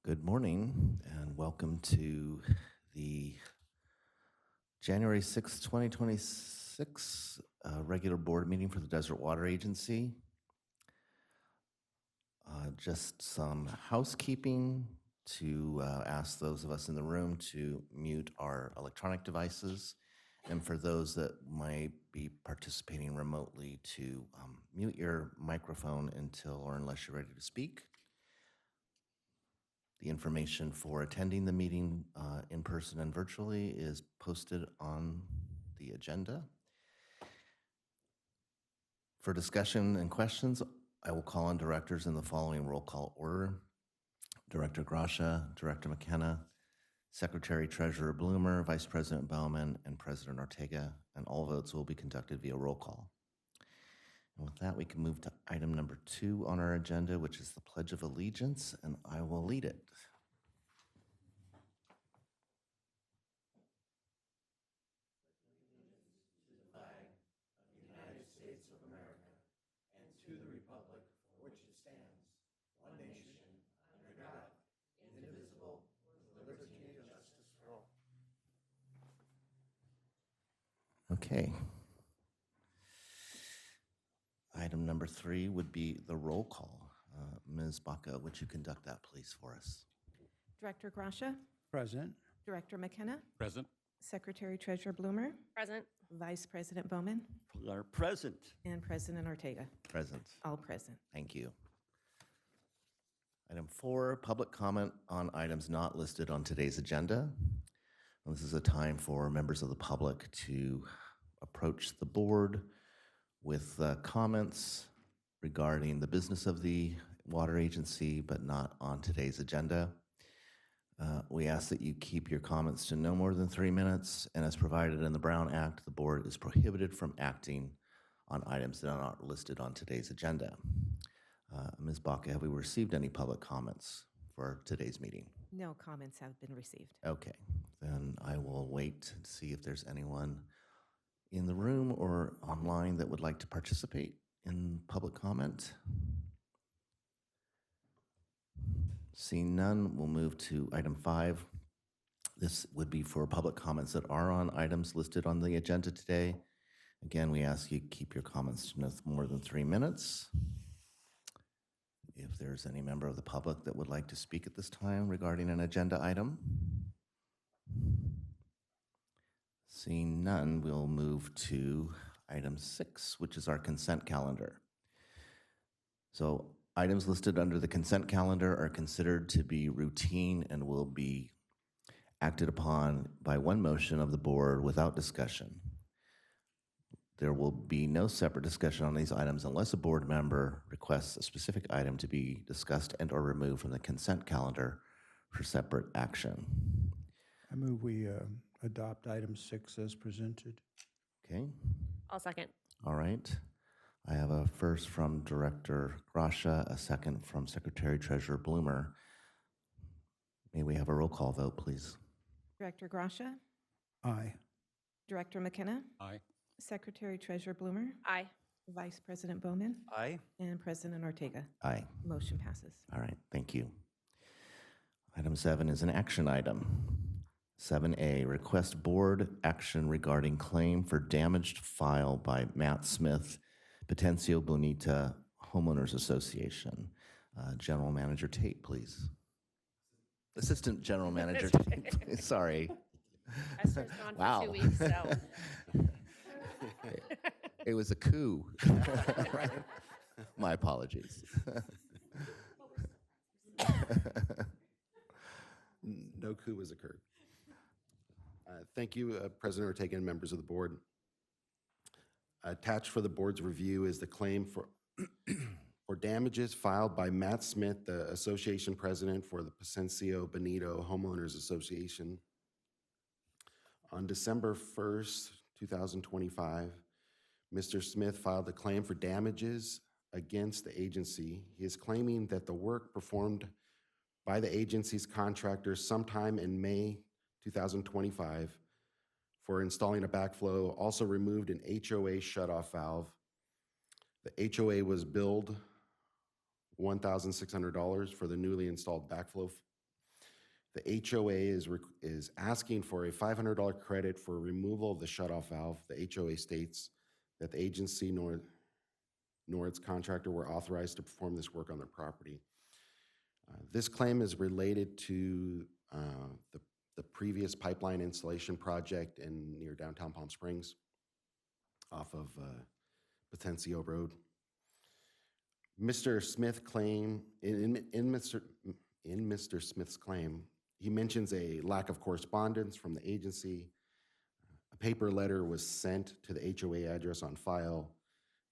Good morning and welcome to the January 6th, 2026 regular board meeting for the Desert Water Agency. Just some housekeeping to ask those of us in the room to mute our electronic devices, and for those that might be participating remotely to mute your microphone until or unless you're ready to speak. The information for attending the meeting in person and virtually is posted on the agenda. For discussion and questions, I will call on directors in the following roll call order. Director Gracia, Director McKenna, Secretary Treasurer Bloomer, Vice President Bauman, and President Ortega, and all votes will be conducted via roll call. And with that, we can move to item number 2 on our agenda, which is the Pledge of Allegiance, and I will lead it. To the republic for which it stands, one nation, under God, indivisible, with liberty and justice for all. Okay. Item number 3 would be the roll call. Ms. Baca, would you conduct that, please, for us? Director Gracia, Present. Director McKenna, Present. Secretary Treasurer Bloomer, Present. Vice President Bowman, Are present. and President Ortega. Present. All present. Thank you. Item 4, public comment on items not listed on today's agenda. This is a time for members of the public to approach the board with comments regarding the business of the water agency, but not on today's agenda. We ask that you keep your comments to no more than 3 minutes, and as provided in the Brown Act, the board is prohibited from acting on items that are not listed on today's agenda. Ms. Baca, have we received any public comments for today's meeting? No comments have been received. Okay, then I will wait to see if there's anyone in the room or online that would like to participate in public comment. Seeing none, we'll move to item 5. This would be for public comments that are on items listed on the agenda today. Again, we ask you keep your comments to no more than 3 minutes. If there's any member of the public that would like to speak at this time regarding an agenda item. Seeing none, we'll move to item 6, which is our consent calendar. So items listed under the consent calendar are considered to be routine and will be acted upon by one motion of the board without discussion. There will be no separate discussion on these items unless a board member requests a specific item to be discussed and or removed from the consent calendar for separate action. I move we adopt item 6 as presented. Okay, I'll second. all right. I have a first from Director Gracia, a second from Secretary Treasurer Bloomer. May we have a roll call vote, please? Director Gracia, Aye. Director McKenna, Aye. Secretary Treasurer Bloomer, Aye. Vice President Bowman, Aye. and President Ortega. Aye. Motion passes. All right, thank you. Item 7 is an action item. 7A, request board action regarding claim for damaged file by Matt Smith, Potencio Bonita Homeowners Association. General Manager Tate, please. Assistant General Manager Tate, please. Sorry. Esther's gone Wow. for 2 weeks, so. It was a coup. My apologies. No coup has occurred. Thank you, President Ortega and members of the board. Attached for the board's review is the claim for for damages filed by Matt Smith, the association president for the Potencio Bonito Homeowners Association. On December 1st, 2025, Mr. Smith filed a claim for damages against the agency. He is claiming that the work performed by the agency's contractors sometime in May 2025 for installing a backflow also removed an HOA shutoff valve. The HOA was billed $1,600 for the newly installed backflow The HOA is asking for a $500 credit for removal of the shutoff valve. The HOA states that the agency nor its contractor were authorized to perform this work on their property. This claim is related to the previous pipeline installation project near downtown Palm Springs off of Potencio Road. Mr. Smith claim, in Mr. Smith's claim, he mentions a lack of correspondence from the agency. A paper letter was sent to the HOA address on file.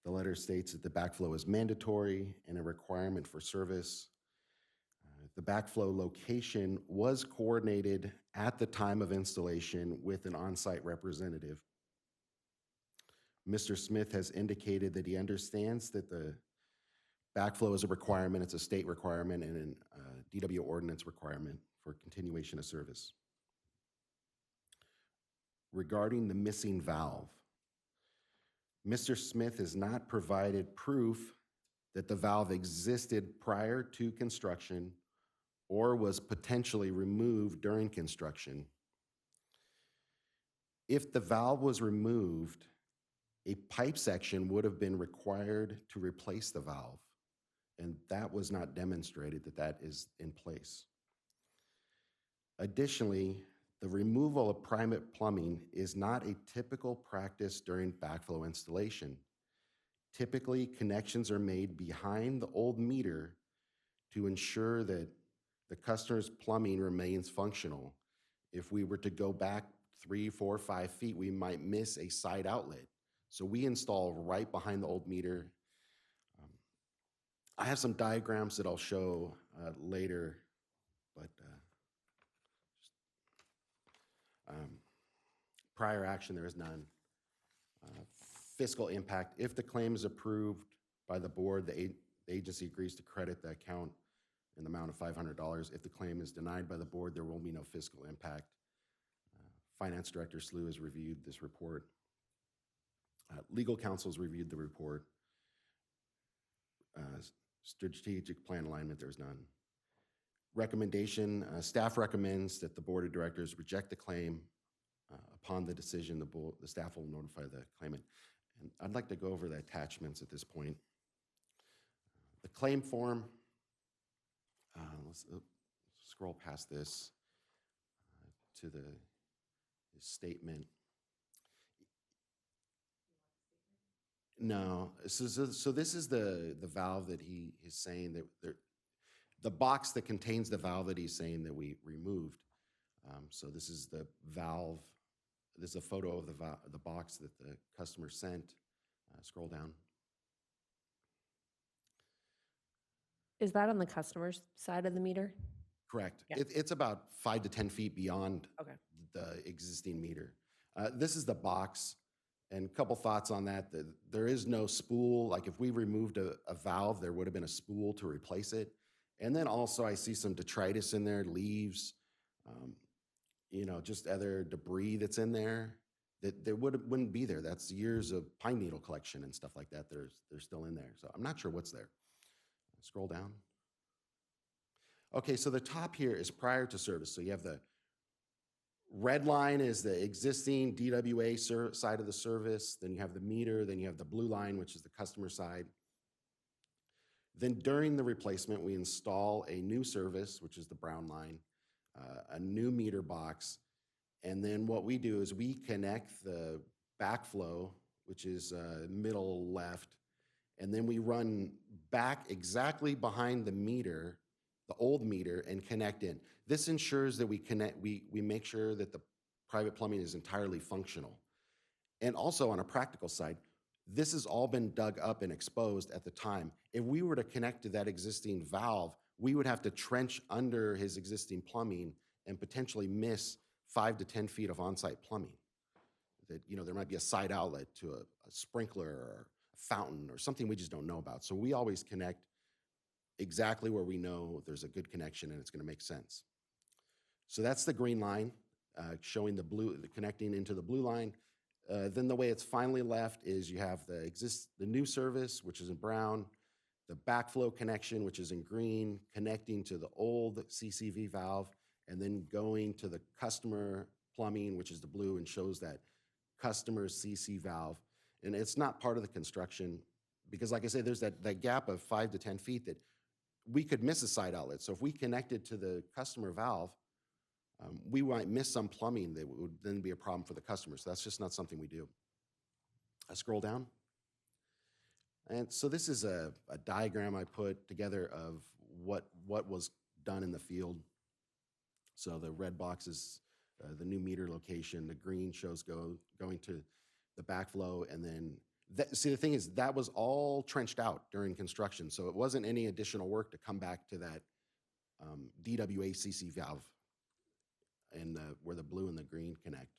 The letter states that the backflow is mandatory and a requirement for service. The backflow location was coordinated at the time of installation with an on-site representative. Mr. Smith has indicated that he understands that the backflow is a requirement, it's a state requirement and a DWA ordinance requirement for continuation of service. Regarding the missing valve, Mr. Smith has not provided proof that the valve existed prior to construction or was potentially removed during construction. If the valve was removed, a pipe section would have been required to replace the valve, and that was not demonstrated that that is in place. Additionally, the removal of private plumbing is not a typical practice during backflow installation. Typically, connections are made behind the old meter to ensure that the customer's plumbing remains functional. If we were to go back 3, 4, 5 feet, we might miss a side outlet. So we install right behind the old meter. I have some diagrams that I'll show later, but prior action, there is none. Fiscal impact, if the claim is approved by the board, the agency agrees to credit the account in the amount of $500. If the claim is denied by the board, there will be no fiscal impact. Finance Director Slew has reviewed this report. Legal counsel's reviewed the report. Strategic plan alignment, there's none. Recommendation, staff recommends that the Board of Directors reject the claim. Upon the decision, the staff will notify the claimant. And I'd like to go over the attachments at this point. The claim form, let's scroll past this to the statement. No, so this is the valve that he is saying that the box that contains the valve that he's saying that we removed. So this is the valve. This is a photo of the box that the customer sent. Scroll down. Is that on the customer's side of the meter? Correct. Yeah. It's about 5 to 10 feet beyond Okay. the existing meter. This is the box. And a couple thoughts on that. There is no spool. Like if we removed a valve, there would have been a spool to replace it. And then also I see some detritus in there, leaves, just other debris that's in there that wouldn't be there. That's years of pine needle collection and stuff like that. They're still in there. So I'm not sure what's there. Scroll down. Okay, so the top here is prior to service. So you have the red line is the existing DWA side of the service. Then you have the meter. Then you have the blue line, which is the customer side. Then during the replacement, we install a new service, which is the brown line, a new meter box. And then what we do is we connect the backflow, which is middle left, and then we run back exactly behind the meter, the old meter, and connect in. This ensures that we make sure that the private plumbing is entirely functional. And also on a practical side, this has all been dug up and exposed at the time. If we were to connect to that existing valve, we would have to trench under his existing plumbing and potentially miss 5 to 10 feet of on-site plumbing. That, there might be a side outlet to a sprinkler or a fountain or something we just don't know about. So we always connect exactly where we know there's a good connection and it's going to make sense. So that's the green line showing the connecting into the blue line. Then the way it's finally left is you have the new service, which is in brown, the backflow connection, which is in green, connecting to the old CCV valve, and then going to the customer plumbing, which is the blue, and shows that customer CC valve. And it's not part of the construction because, like I say, there's that gap of 5 to 10 feet that we could miss a side outlet. So if we connected to the customer valve, we might miss some plumbing that would then be a problem for the customer. So that's just not something we do. I scroll down. And so this is a diagram I put together of what was done in the field. So the red box is the new meter location. The green shows going to the backflow. And then, see, the thing is, that was all trenched out during construction. So it wasn't any additional work to come back to that DWA CC valve and where the blue and the green connect.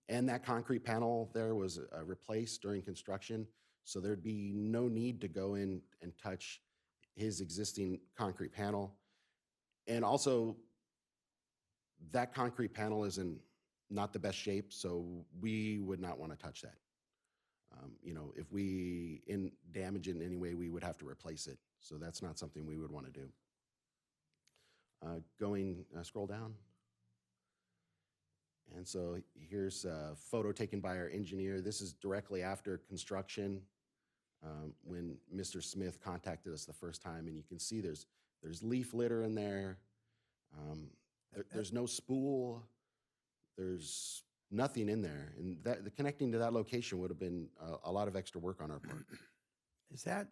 And that concrete panel there was replaced during construction, so there'd be no need to go in and touch his existing concrete panel. And also, that concrete panel is in not the best shape, so we would not want to touch that. You know, if we damage it in any way, we would have to replace it. So that's not something we would want to do. Scroll down. And so here's a photo taken by our engineer. This is directly after construction when Mr. Smith contacted us the first time. And you can see there's leaf litter in there. There's no spool. There's nothing in there. And the connecting to that location would have been a lot of extra work on our part. Is that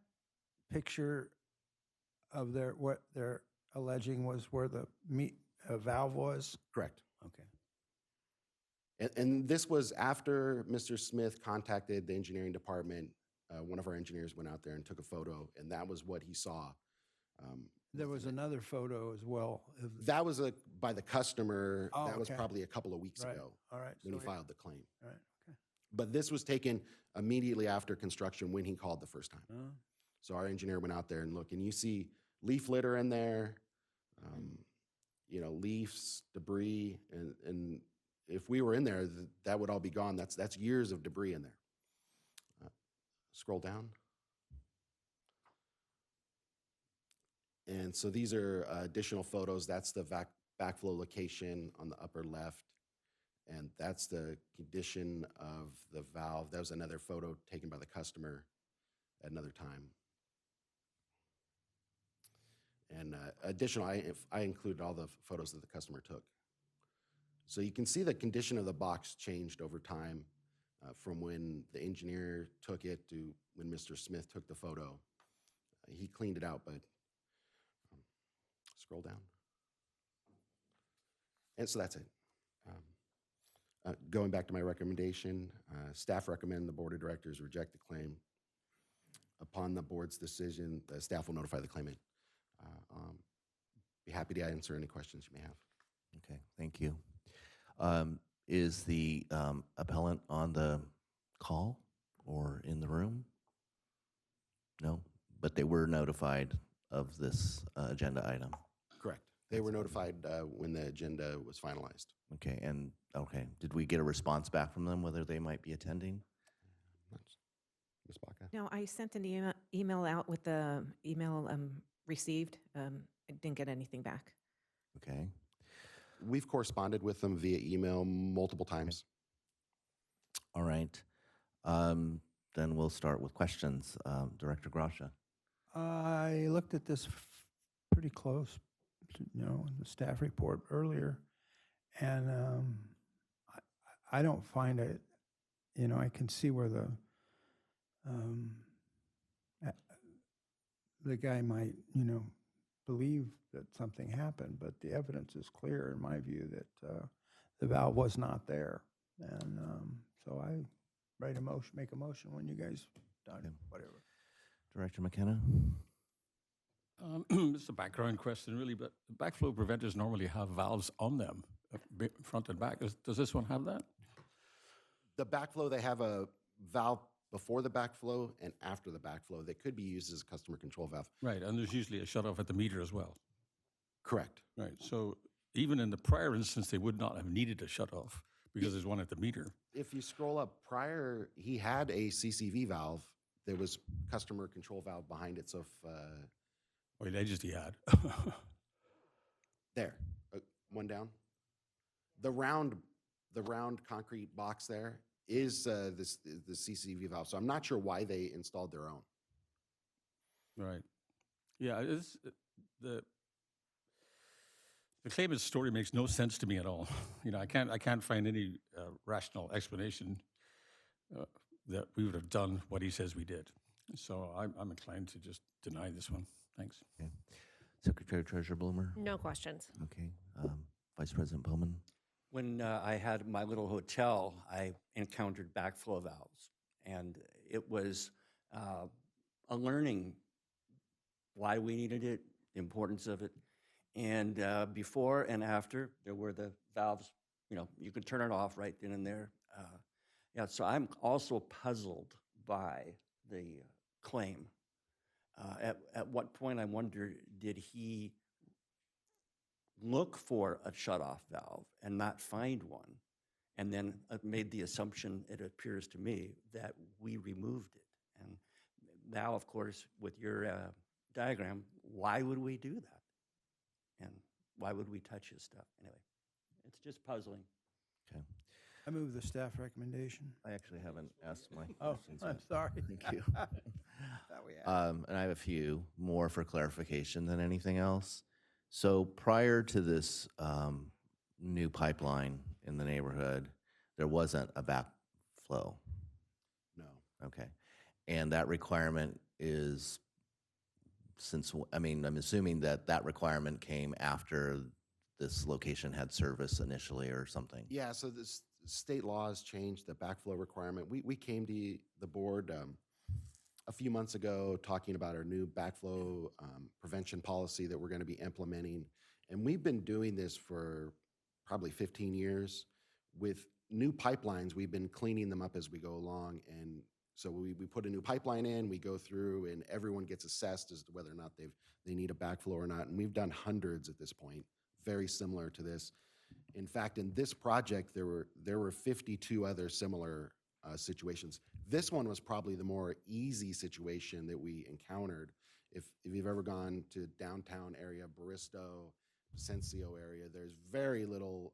picture of what they're alleging was where the valve was? Correct. Okay. And this was after Mr. Smith contacted the engineering department. One of our engineers went out there and took a photo, and that was what he saw. There was another photo as well. That was by the customer. Oh, that was okay. probably a couple of weeks Right. ago All right. when he So filed the claim. All right. Okay. But this was taken immediately after construction when he called the first time. So our engineer went out there and looked, and you see leaf litter in there, you know, leaves, debris, and if we were in there, that would all be gone. That's years of debris in there. Scroll down. And so these are additional photos. That's the backflow location on the upper left. And that's the condition of the valve. That was another photo taken by the customer at another time. And additional, I included all the photos that the customer took. So you can see the condition of the box changed over time from when the engineer took it to when Mr. Smith took the photo. He cleaned it out, but scroll down. And so that's it. Going back to my recommendation, staff recommend the Board of Directors reject the claim. Upon the board's decision, the staff will notify the claimant. Be happy to answer any questions you may have. Okay, thank you. Is the appellant on the call or in the room? No, but they were notified of this agenda item. Correct. They were notified when the agenda was finalized. Okay, and did we get a response back from them whether they might be attending? Ms. Baca? No, I sent an email out with the email received. I didn't get anything back. Okay. We've corresponded with them via email multiple times. All right. Then we'll start with questions. Director Gracia. I looked at this pretty close, the staff report earlier, and I don't find it, I can see where the guy might, believe that something happened, but the evidence is clear in my view that the valve was not there. And so I make a motion when you guys done, Okay. whatever. Director McKenna. It's a background question, really, but backflow preventers normally have valves on them, front and back. Does this one have that? The backflow, they have a valve before the backflow and after the backflow that could be used as a customer control valve. Right, and there's usually a shutoff at the meter as well. Correct. Right, so even in the prior instance, they would not have needed a shutoff because there's one at the meter. If you scroll up prior, he had a CCV valve. There was customer control valve behind it. So if Well, alleged he had. There, one down. The round concrete box there is the CCV valve. So I'm not sure why they installed their own. Right. Yeah, the claimant's story makes no sense to me at all. You know, I can't find any rational explanation that we would have done what he says we did. So I'm inclined to just deny this one. Thanks. Okay. Secretary Treasurer Bloomer? No questions. Okay. Vice President Bowman? When I had my little hotel, I encountered backflow valves, and it was a learning why we needed it, the importance of it. And before and after, there were the valves, you know, you could turn it off right then and there. Yeah, so I'm also puzzled by the claim. At what point, I wonder, did he look for a shutoff valve and not find one, and then made the assumption, it appears to me, that we removed it? And now, of course, with your diagram, why would we do that? And why would we touch his stuff? Anyway, it's just puzzling. Okay. I move the staff recommendation. I actually haven't asked my Oh, questions I'm yet. sorry. Thank you. Thought we had- And I have a few more for clarification than anything else. So prior to this new pipeline in the neighborhood, there wasn't a backflow. No. Okay. And that requirement is I'm assuming that that requirement came after this location had service initially or something. Yeah, so this state laws changed the backflow requirement. We came to the board a few months ago talking about our new backflow prevention policy that we're going to be implementing. And we've been doing this for probably 15 years. With new pipelines, we've been cleaning them up as we go along. And so we put a new pipeline in, we go through, and everyone gets assessed as to whether or not they need a backflow or not. And we've done hundreds at this point, very similar to this. In fact, in this project, there were 52 other similar situations. This one was probably the more easy situation that we encountered. If you've ever gone to downtown area, Barristo, Vicencio area, there's very little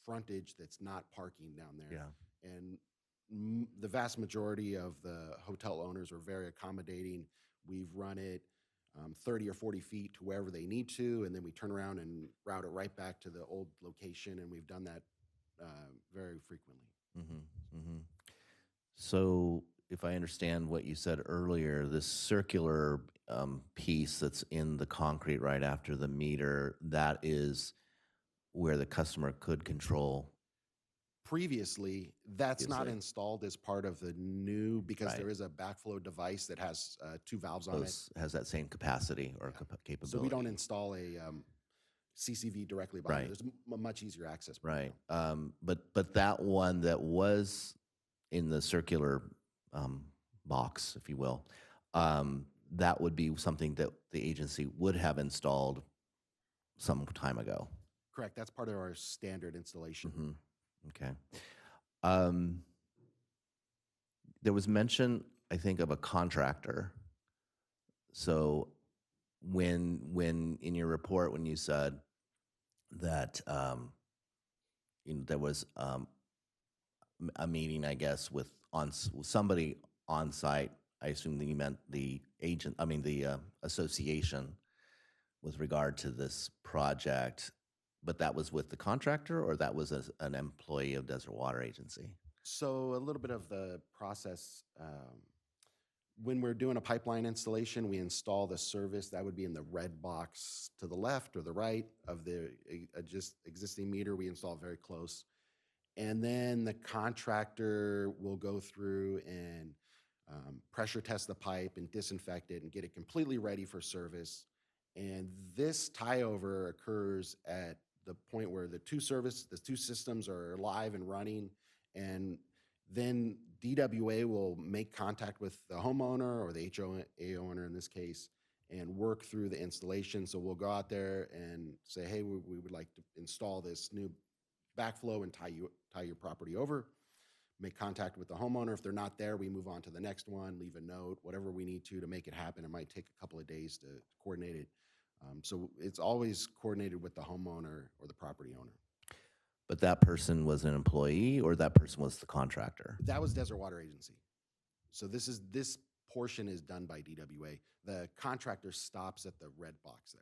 frontage that's not parking down there. Yeah. And the vast majority of the hotel owners are very accommodating. We've run it 30 or 40 feet to wherever they need to, and then we turn around and route it right back to the old location, and we've done that very frequently. Mm-hmm, mm-hmm. So if I understand what you said earlier, this circular piece that's in the concrete right after the meter, that is where the customer could control. Previously, that's not Previously. installed as part of the new, because Right. there is a backflow device that has two valves on it. Has that same capacity or capability. So we don't install a CCV directly behind it. Right. There's a much easier access point Right. now. But that one that was in the circular box, if you will, that would be something that the agency would have installed some time ago. Correct. That's part of our standard installation. Mhm. Okay. There was mention, I think, of a contractor. So when in your report, when you said that there was a meeting, I guess, with somebody on site, I assume that you meant the association with regard to this project. But that was with the contractor, or that was an employee of Desert Water Agency? So a little bit of the process. When we're doing a pipeline installation, we install the service. That would be in the red box to the left or the right of the just existing meter. We install very close. And then the contractor will go through and pressure test the pipe and disinfect it and get it completely ready for service. And this tie-over occurs at the point where the two systems are live and running, and then DWA will make contact with the homeowner or the HOA owner in this case and work through the installation. So we'll go out there and say, hey, we would like to install this new backflow and tie your property over. Make contact with the homeowner. If they're not there, we move on to the next one, leave a note, whatever we need to make it happen. It might take a couple of days to coordinate it. So it's always coordinated with the homeowner or the property owner. But that person was an employee or that person was the contractor? That was Desert Water Agency. So this portion is done by DWA. The contractor stops at the red box there.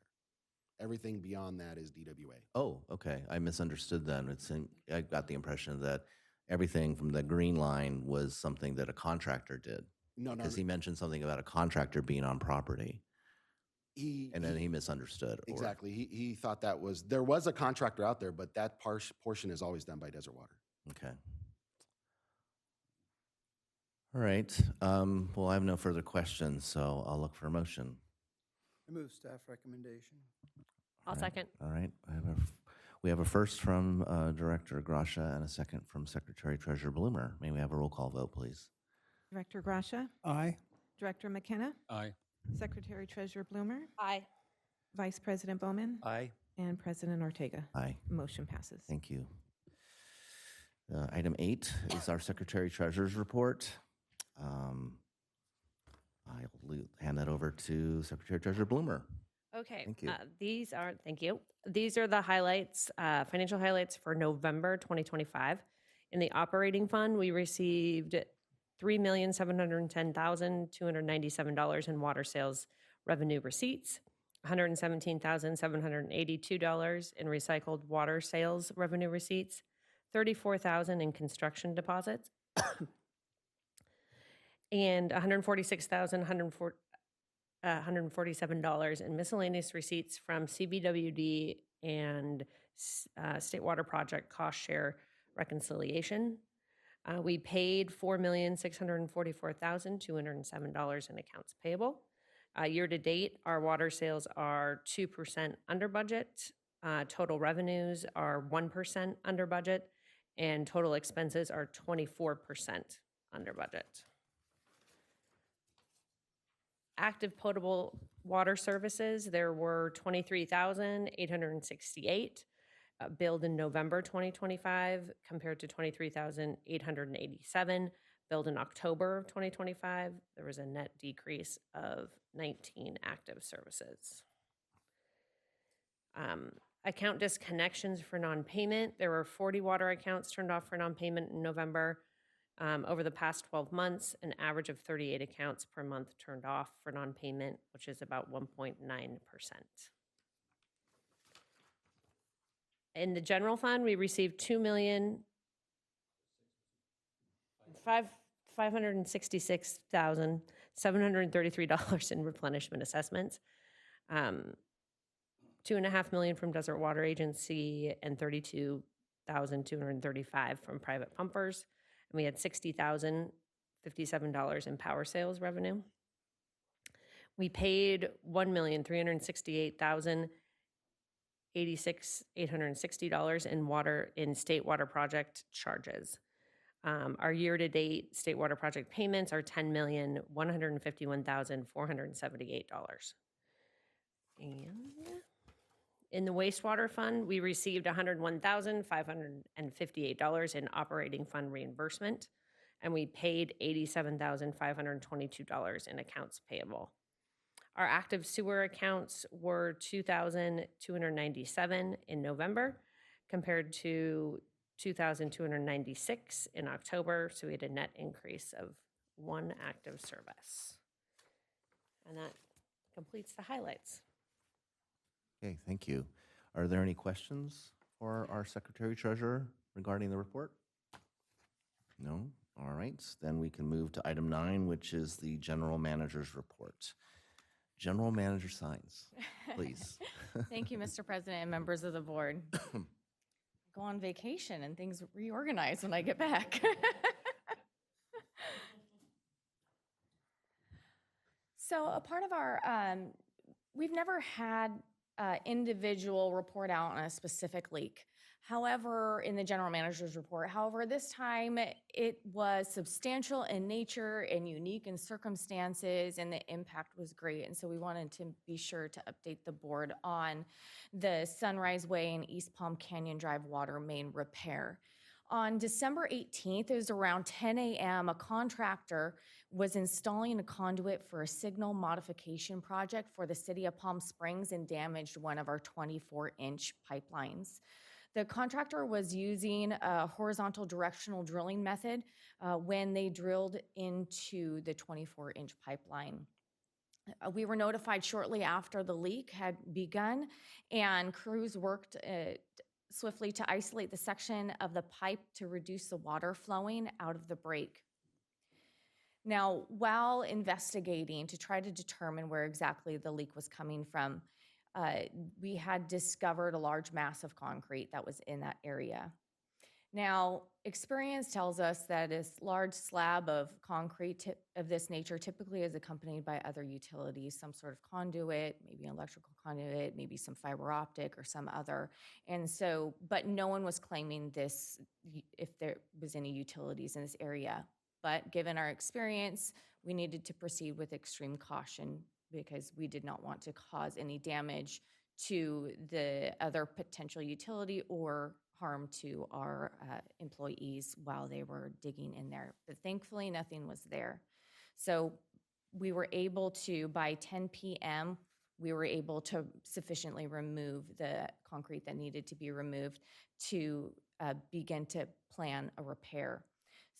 Everything beyond that is DWA. Oh, okay. I misunderstood then. I got the impression that everything from the green line was something that a contractor did. No, Because he mentioned something about a contractor being on property. And then he misunderstood. Exactly. He thought there was a contractor out there, but that portion is always done by Desert Water. Okay. All right. Well, I have no further questions, so I'll look for a motion. I move staff recommendation. I'll second. All right. We have a first from Director Gracia and a second from Secretary Treasurer Bloomer. May we have a roll call vote, please? Director Gracia, Aye. Director McKenna, Aye. Secretary Treasurer Bloomer, Aye. Vice President Bowman, Aye. and President Ortega. Aye. Motion passes. Thank you. Item 8 is our Secretary Treasurer's report. I'll hand that over to Secretary Treasurer Bloomer. Okay. Thank you. Thank you. These are the highlights, financial highlights for November 2025. In the operating fund, we received $3,710,297 in water sales revenue receipts, $117,782 in recycled water sales revenue receipts, $34,000 in construction deposits, and $147 in miscellaneous receipts from CBWD and State Water Project cost share reconciliation. We paid $4,644,207 in accounts payable. Year to date, our water sales are 2% under budget. Total revenues are 1% under budget, and total expenses are 24% under budget. Active potable water services, there were 23,868 billed in November 2025 compared to 23,887 billed in October of 2025. There was a net decrease of 19 active services. Account disconnections for non-payment. There were 40 water accounts turned off for non-payment in November. Over the past 12 months, an average of 38 accounts per month turned off for non-payment, which is about 1.9%. In the general fund, we received $2,566,733 in replenishment assessments, $2.5 million from Desert Water Agency, and $32,235 from private pumpers. And we had $60,057 in power sales revenue. We paid $1,368,860 in state water project charges. Our year-to-date state water project payments are $10,151,478. And in the wastewater fund, we received $101,558 in operating fund reimbursement, and we paid $87,522 in accounts payable. Our active sewer accounts were 2,297 in November compared to 2,296 in October, so we had a net increase of 1 active service. And that completes the highlights. Okay, thank you. Are there any questions for our Secretary Treasurer regarding the report? No? All right, then we can move to item 9, which is the General Manager's report. General Manager signs, please. Thank you, Mr. President and members of the board. Go on vacation and things reorganize when I get back. So a part of our, we've never had individual report out on a specific leak. However, in the general manager's report, however, this time it was substantial in nature and unique in circumstances, and the impact was great. And so we wanted to be sure to update the board on the Sunrise Way and East Palm Canyon Drive water main repair. On December 18th, it was around 10 a.m., a contractor was installing a conduit for a signal modification project for the city of Palm Springs and damaged one of our 24-inch pipelines. The contractor was using a horizontal directional drilling method when they drilled into the 24-inch pipeline. We were notified shortly after the leak had begun, and crews worked swiftly to isolate the section of the pipe to reduce the water flowing out of the break. Now, while investigating to try to determine where exactly the leak was coming from, we had discovered a large mass of concrete that was in that area. Now, experience tells us that this large slab of concrete of this nature typically is accompanied by other utilities, some sort of conduit, maybe an electrical conduit, maybe some fiber optic or some other. And so, but no one was claiming this, if there was any utilities in this area. But given our experience, we needed to proceed with extreme caution because we did not want to cause any damage to the other potential utility or harm to our employees while they were digging in there. But thankfully, nothing was there. So we were able to, by 10 p.m., we were able to sufficiently remove the concrete that needed to be removed to begin to plan a repair.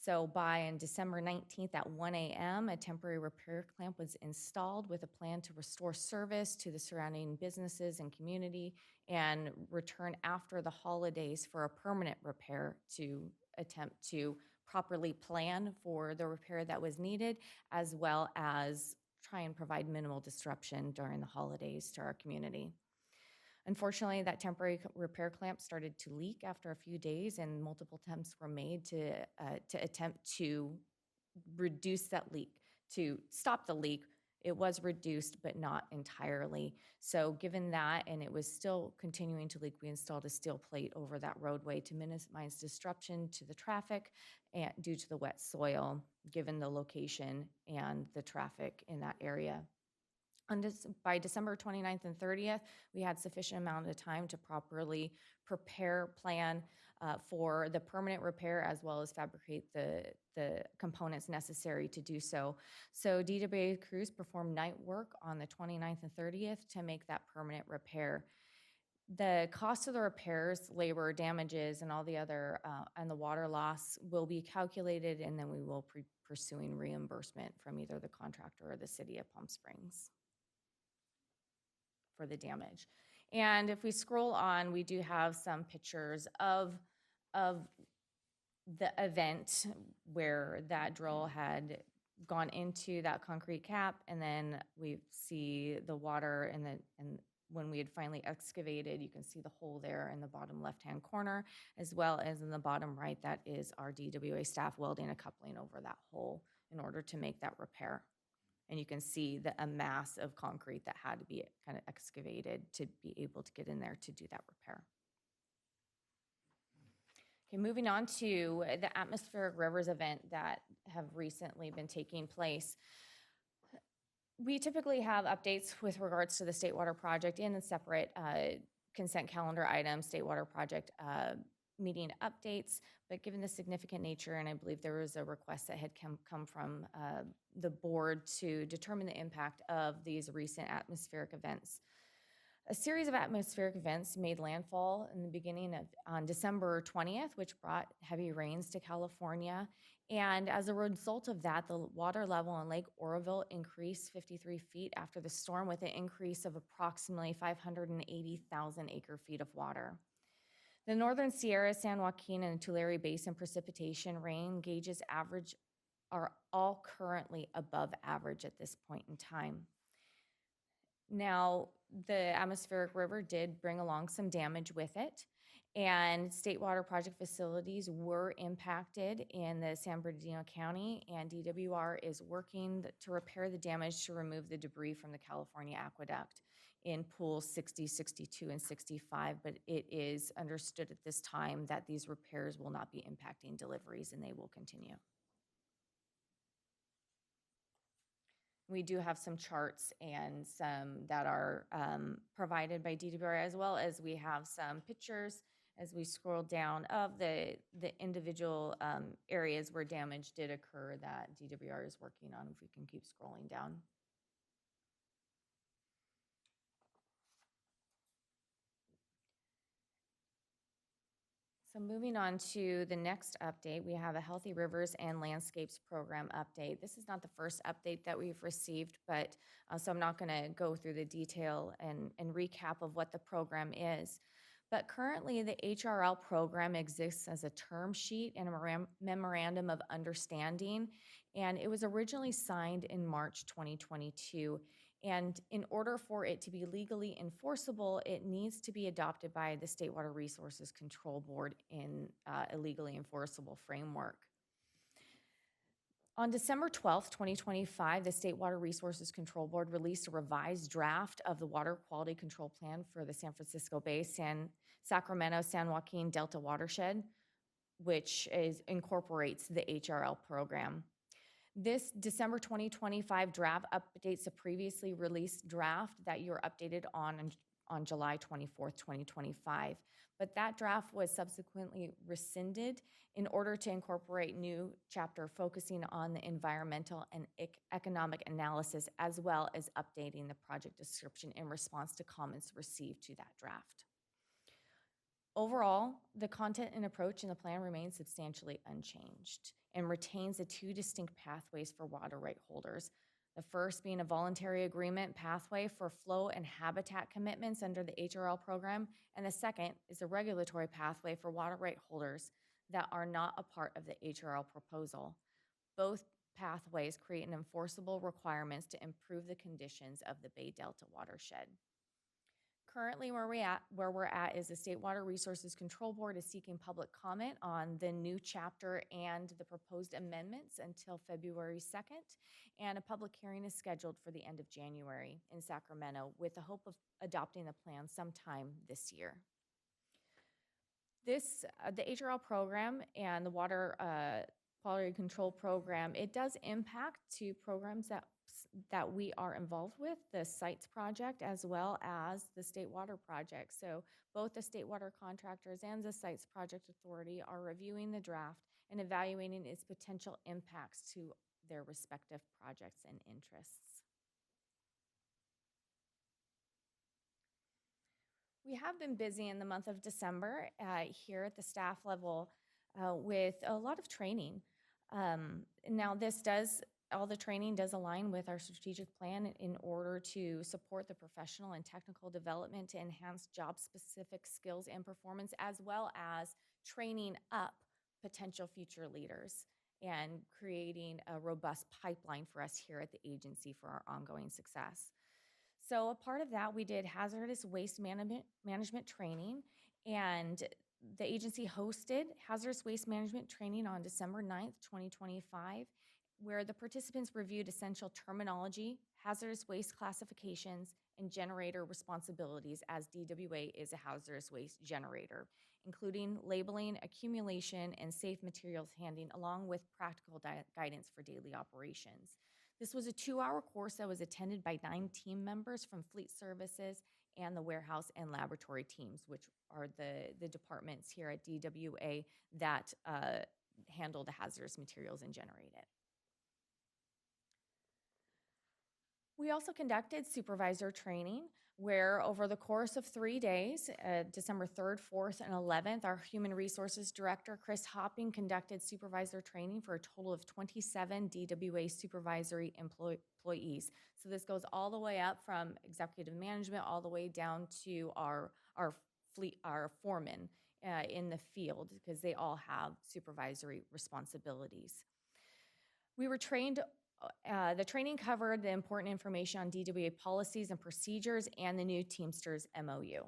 So by on December 19th at 1 a.m., a temporary repair clamp was installed with a plan to restore service to the surrounding businesses and community and return after the holidays for a permanent repair to attempt to properly plan for the repair that was needed, as well as try and provide minimal disruption during the holidays to our community. Unfortunately, that temporary repair clamp started to leak after a few days, and multiple attempts were made to attempt to reduce that leak, to stop the leak. It was reduced, but not entirely. So given that, and it was still continuing to leak, we installed a steel plate over that roadway to minimize disruption to the traffic and due to the wet soil, given the location and the traffic in that area. By December 29th and 30th, we had sufficient amount of time to properly prepare, plan for the permanent repair, as well as fabricate the components necessary to do so. So DWA crews performed night work on the 29th and 30th to make that permanent repair. The cost of the repairs, labor, damages, and all the other, and the water loss will be calculated, and then we will be pursuing reimbursement from either the contractor or the city of Palm Springs for the damage. And if we scroll on, we do have some pictures of the event where that drill had gone into that concrete cap, and then we see the water and when we had finally excavated, you can see the hole there in the bottom left-hand corner, as well as in the bottom right, that is our DWA staff welding a coupling over that hole in order to make that repair. And you can see a mass of concrete that had to be kind of excavated to be able to get in there to do that repair. Okay, moving on to the atmospheric rivers event that have recently been taking place. We typically have updates with regards to the State Water Project in a separate consent calendar item, State Water Project meeting updates, but given the significant nature, and I believe there was a request that had come from the board to determine the impact of these recent atmospheric events. A series of atmospheric events made landfall in the beginning on December 20th, which brought heavy rains to California. And as a result of that, the water level in Lake Oroville increased 53 feet after the storm, with an increase of approximately 580,000 acre-feet of water. The Northern Sierra, San Joaquin, and Tulare Basin precipitation rain gauges are all currently above average at this point in time. Now, the atmospheric river did bring along some damage with it, and State Water Project facilities were impacted in the San Bernardino County, and DWR is working to repair the damage to remove the debris from the California Aqueduct in pools 60, 62, and 65, but it is understood at this time that these repairs will not be impacting deliveries and they will continue. We do have some charts and some that are provided by DWR, as well as we have some pictures as we scroll down, of the individual areas where damage did occur that DWR is working on, if we can keep scrolling down. So moving on to the next update, we have a Healthy Rivers and Landscapes Program update. This is not the first update that we've received, but so I'm not going to go through the detail and recap of what the program is. But currently, the HRL program exists as a term sheet and a memorandum of understanding, and it was originally signed in March 2022. And in order for it to be legally enforceable, it needs to be adopted by the State Water Resources Control Board in a legally enforceable framework. On December 12th, 2025, the State Water Resources Control Board released a revised draft of the Water Quality Control Plan for the San Francisco Bay, Sacramento, San Joaquin Delta watershed, which incorporates the HRL program. This December 2025 draft updates a previously released draft that you were updated on July 24th, 2025. But that draft was subsequently rescinded in order to incorporate new chapter focusing on the environmental and economic analysis, as well as updating the project description in response to comments received to that draft. Overall, the content and approach in the plan remains substantially unchanged and retains the two distinct pathways for water right holders. The first being a voluntary agreement pathway for flow and habitat commitments under the HRL program, and the second is a regulatory pathway for water right holders that are not a part of the HRL proposal. Both pathways create an enforceable requirements to improve the conditions of the Bay Delta watershed. Currently, where we're at is the State Water Resources Control Board is seeking public comment on the new chapter and the proposed amendments until February 2nd, and a public hearing is scheduled for the end of January in Sacramento with the hope of adopting the plan sometime this year. The HRL program and the Water Quality Control Program, it does impact two programs that we are involved with, the SITES project as well as the State Water Project. So both the State Water Contractors and the SITES Project Authority are reviewing the draft and evaluating its potential impacts to their respective projects and interests. We have been busy in the month of December here at the staff level with a lot of training. Now all the training does align with our strategic plan in order to support the professional and technical development to enhance job-specific skills and performance, as well as training up potential future leaders and creating a robust pipeline for us here at the agency for our ongoing success. So a part of that, we did hazardous waste management training, and the agency hosted hazardous waste management training on December 9th, 2025, where the participants reviewed essential terminology, hazardous waste classifications, and generator responsibilities, as DWA is a hazardous waste generator, including labeling, accumulation, and safe materials handling, along with practical guidance for daily operations. This was a 2-hour course that was attended by 9 team members from Fleet Services and the warehouse and laboratory teams, which are the departments here at DWA that handle the hazardous materials and generate it. We also conducted supervisor training, where over the course of 3 days, December 3rd, 4th, and 11th, our Human Resources Director, Chris Hopping, conducted supervisor training for a total of 27 DWA supervisory employees. So this goes all the way up from executive management all the way down to our foremen in the field, because they all have supervisory responsibilities. We were trained. The training covered the important information on DWA policies and procedures and the new Teamsters MOU.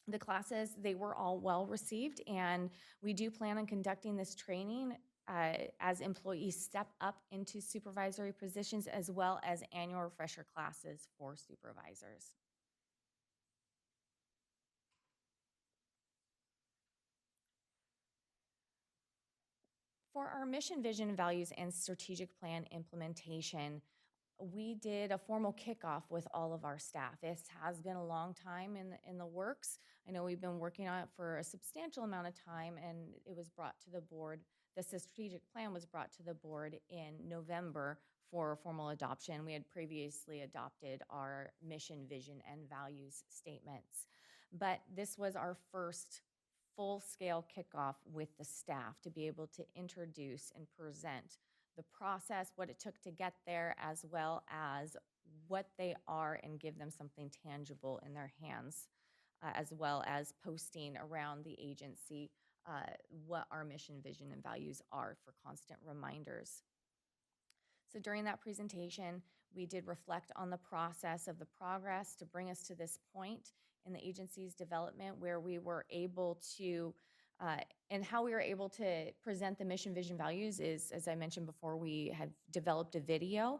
The classes, they were all well received, and we do plan on conducting this training as employees step up into supervisory positions, as well as annual refresher classes for supervisors. For our mission, vision, values, and strategic plan implementation, we did a formal kickoff with all of our staff. This has been a long time in the works. I know we've been working on it for a substantial amount of time, and it was brought to the board. The strategic plan was brought to the board in November for formal adoption. We had previously adopted our mission, vision, and values statements. But this was our first full-scale kickoff with the staff to be able to introduce and present the process, what it took to get there, as well as what they are, and give them something tangible in their hands, as well as posting around the agency what our mission, vision, and values are for constant reminders. So during that presentation, we did reflect on the process of the progress to bring us to this point in the agency's development, where we were able to and how we were able to present the mission, vision, values is, as I mentioned before, we had developed a video.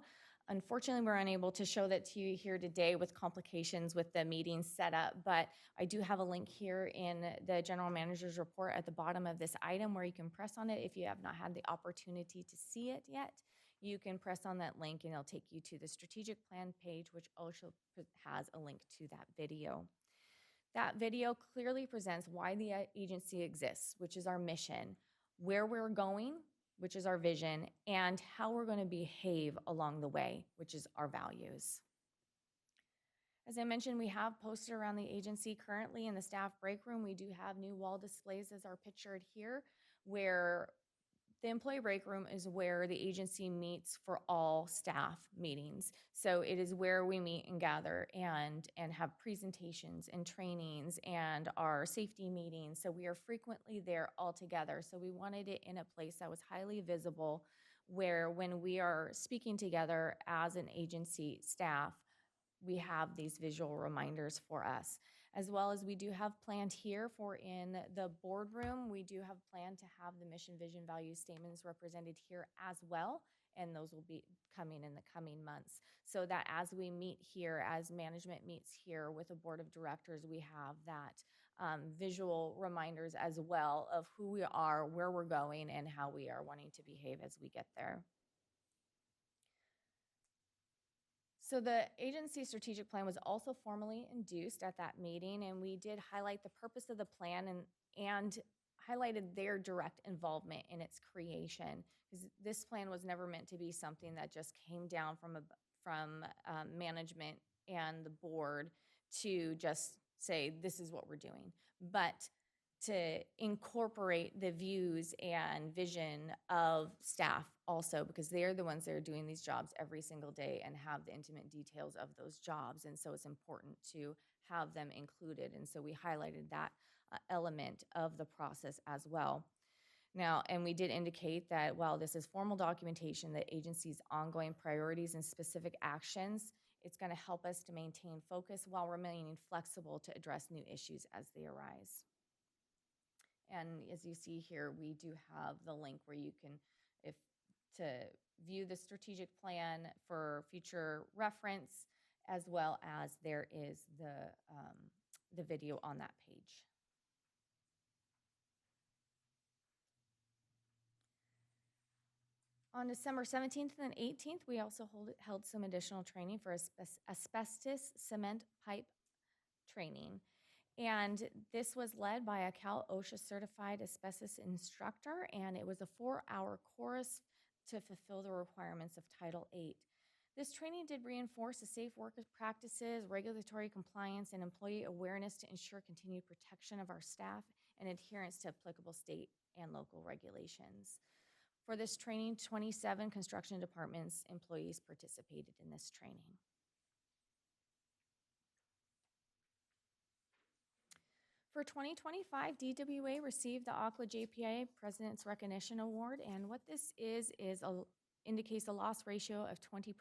Unfortunately, we're unable to show that to you here today with complications with the meeting setup, but I do have a link here in the general manager's report at the bottom of this item where you can press on it. If you have not had the opportunity to see it yet, you can press on that link and it'll take you to the strategic plan page, which also has a link to that video. That video clearly presents why the agency exists, which is our mission, where we're going, which is our vision, and how we're going to behave along the way, which is our values. As I mentioned, we have posted around the agency currently in the staff break room. We do have new wall displays as are pictured here, where the employee break room is where the agency meets for all staff meetings. So it is where we meet and gather and have presentations and trainings and our safety meetings. So we are frequently there all together. So we wanted it in a place that was highly visible, where when we are speaking together as an agency staff, we have these visual reminders for us. As well as we do have planned here for in the boardroom, we do have planned to have the mission, vision, values statements represented here as well, and those will be coming in the coming months. So that as we meet here, as management meets here with the board of directors, we have that visual reminders as well of who we are, where we're going, and how we are wanting to behave as we get there. So the agency strategic plan was also formally induced at that meeting, and we did highlight the purpose of the plan and highlighted their direct involvement in its creation, because this plan was never meant to be something that just came down from management and the board to just say, this is what we're doing, but to incorporate the views and vision of staff also, because they're the ones that are doing these jobs every single day and have the intimate details of those jobs. And so it's important to have them included. And so we highlighted that element of the process as well. Now, and we did indicate that while this is formal documentation, the agency's ongoing priorities and specific actions, it's going to help us to maintain focus while remaining flexible to address new issues as they arise. And as you see here, we do have the link where you can, to view the strategic plan for future reference, as well as there is the video on that page. On December 17th and 18th, we also held some additional training for asbestos cement pipe training. And this was led by a Cal OSHA certified asbestos instructor, and it was a 4-hour course to fulfill the requirements of Title VIII. This training did reinforce the safe work practices, regulatory compliance, and employee awareness to ensure continued protection of our staff and adherence to applicable state and local regulations. For this training, 27 construction departments employees participated in this training. For 2025, DWA received the ACLA JPA President's Recognition Award, and what this indicates a loss ratio of 20%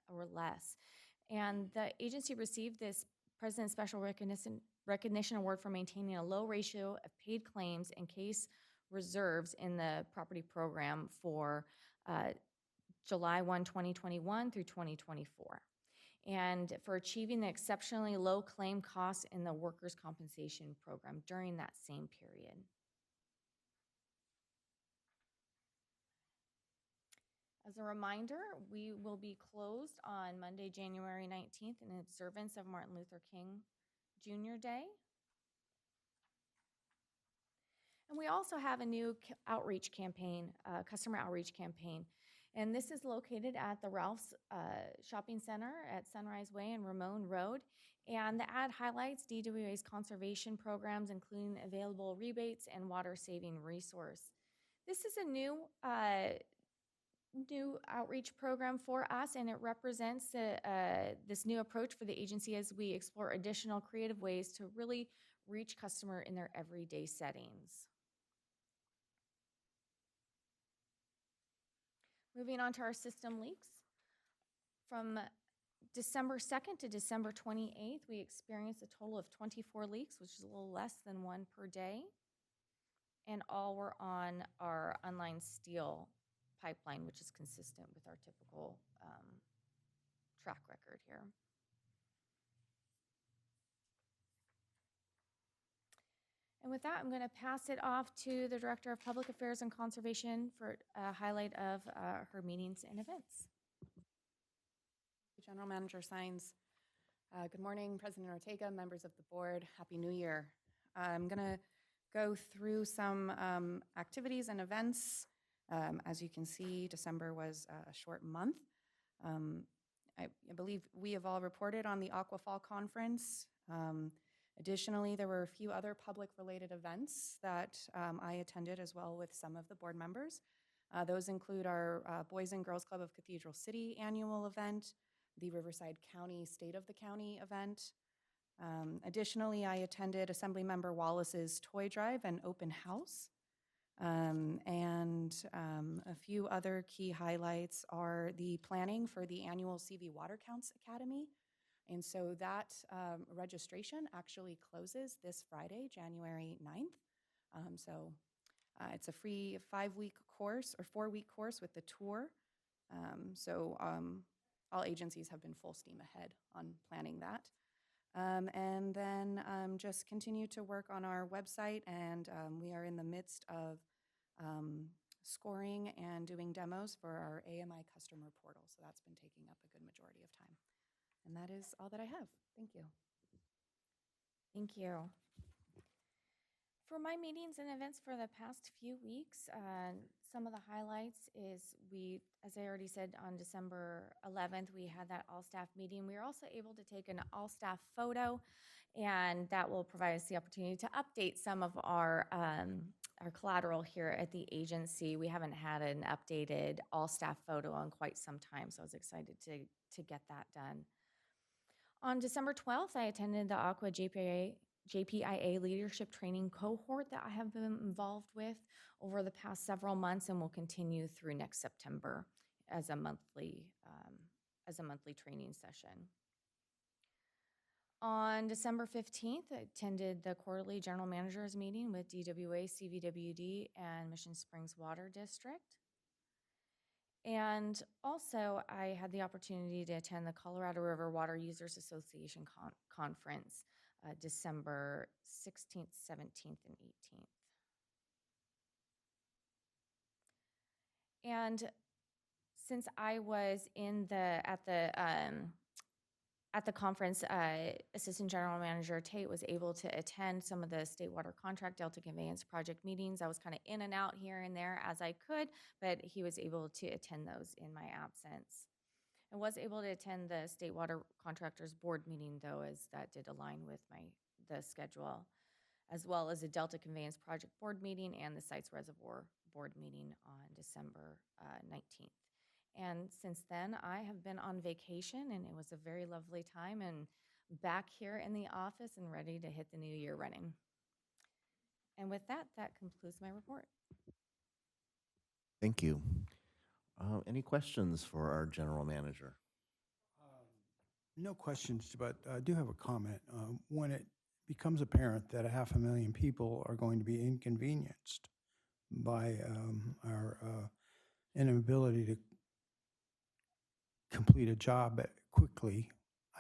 or less. And the agency received this President's Special Recognition Award for maintaining a low ratio of paid claims and case reserves in the property program for July 1, 2021 through 2024. And for achieving the exceptionally low claim costs in the workers' compensation program during that same period. As a reminder, we will be closed on Monday, January 19th in observance of Martin Luther King Jr. Day. And we also have a new outreach campaign, customer outreach campaign. And this is located at the Ralph's Shopping Center at Sunrise Way and Ramon Road. And the ad highlights DWA's conservation programs, including available rebates and water-saving resource. This is a new outreach program for us, and it represents this new approach for the agency as we explore additional creative ways to really reach customer in their everyday settings. Moving on to our system leaks. From December 2nd to December 28th, we experienced a total of 24 leaks, which is a little less than one per day. And all were on our unlined steel pipeline, which is consistent with our typical track record here. And with that, I'm going to pass it off to the Director of Public Affairs and Conservation for a highlight of her meetings and events. General Manager Sines. Good morning, President Ortega, members of the board. Happy New Year. I'm going to go through some activities and events. As you can see, December was a short month. I believe we have all reported on the Aqua Fall Conference. Additionally, there were a few other public-related events that I attended as well with some of the board members. Those include our Boys and Girls Club of Cathedral City annual event, the Riverside County State of the County event. Additionally, I attended Assemblymember Wallace's Toy Drive and Open House. And a few other key highlights are the planning for the annual CV Water Counts Academy. And so that registration actually closes this Friday, January 9th. It's a free 5-week course or 4-week course with the tour. All agencies have been full steam ahead on planning that. And then just continue to work on our website, and we are in the midst of scoring and doing demos for our AMI customer portal. So that's been taking up a good majority of time. And that is all that I have. Thank you. Thank you. For my meetings and events for the past few weeks, some of the highlights is as I already said, on December 11th, we had that all-staff meeting. We were also able to take an all-staff photo, and that will provide us the opportunity to update some of our collateral here at the agency. We haven't had an updated all-staff photo in quite some time, so I was excited to get that done. On December 12th, I attended the Aqua JPIA leadership training cohort that I have been involved with over the past several months and will continue through next September as a monthly training session. On December 15th, I attended the quarterly general managers meeting with DWA, CVWD, and Mission Springs Water District. And also, I had the opportunity to attend the Colorado River Water Users Association conference, December 16th, 17th, and 18th. And since I was at the conference, Assistant General Manager Tate was able to attend some of the State Water Contract Delta Conveyance Project meetings. I was kind of in and out here and there as I could, but he was able to attend those in my absence. I was able to attend the State Water Contractors Board meeting, though, as that did align with the schedule, as well as the Delta Conveyance Project Board meeting and the Sites Reservoir Board meeting on December 19th. And since then, I have been on vacation, and it was a very lovely time, and back here in the office and ready to hit the new year running. And with that, that concludes my report. Thank you. Any questions for our general manager? No questions, but I do have a comment. When it becomes apparent that 500,000 people are going to be inconvenienced by our inability to complete a job quickly,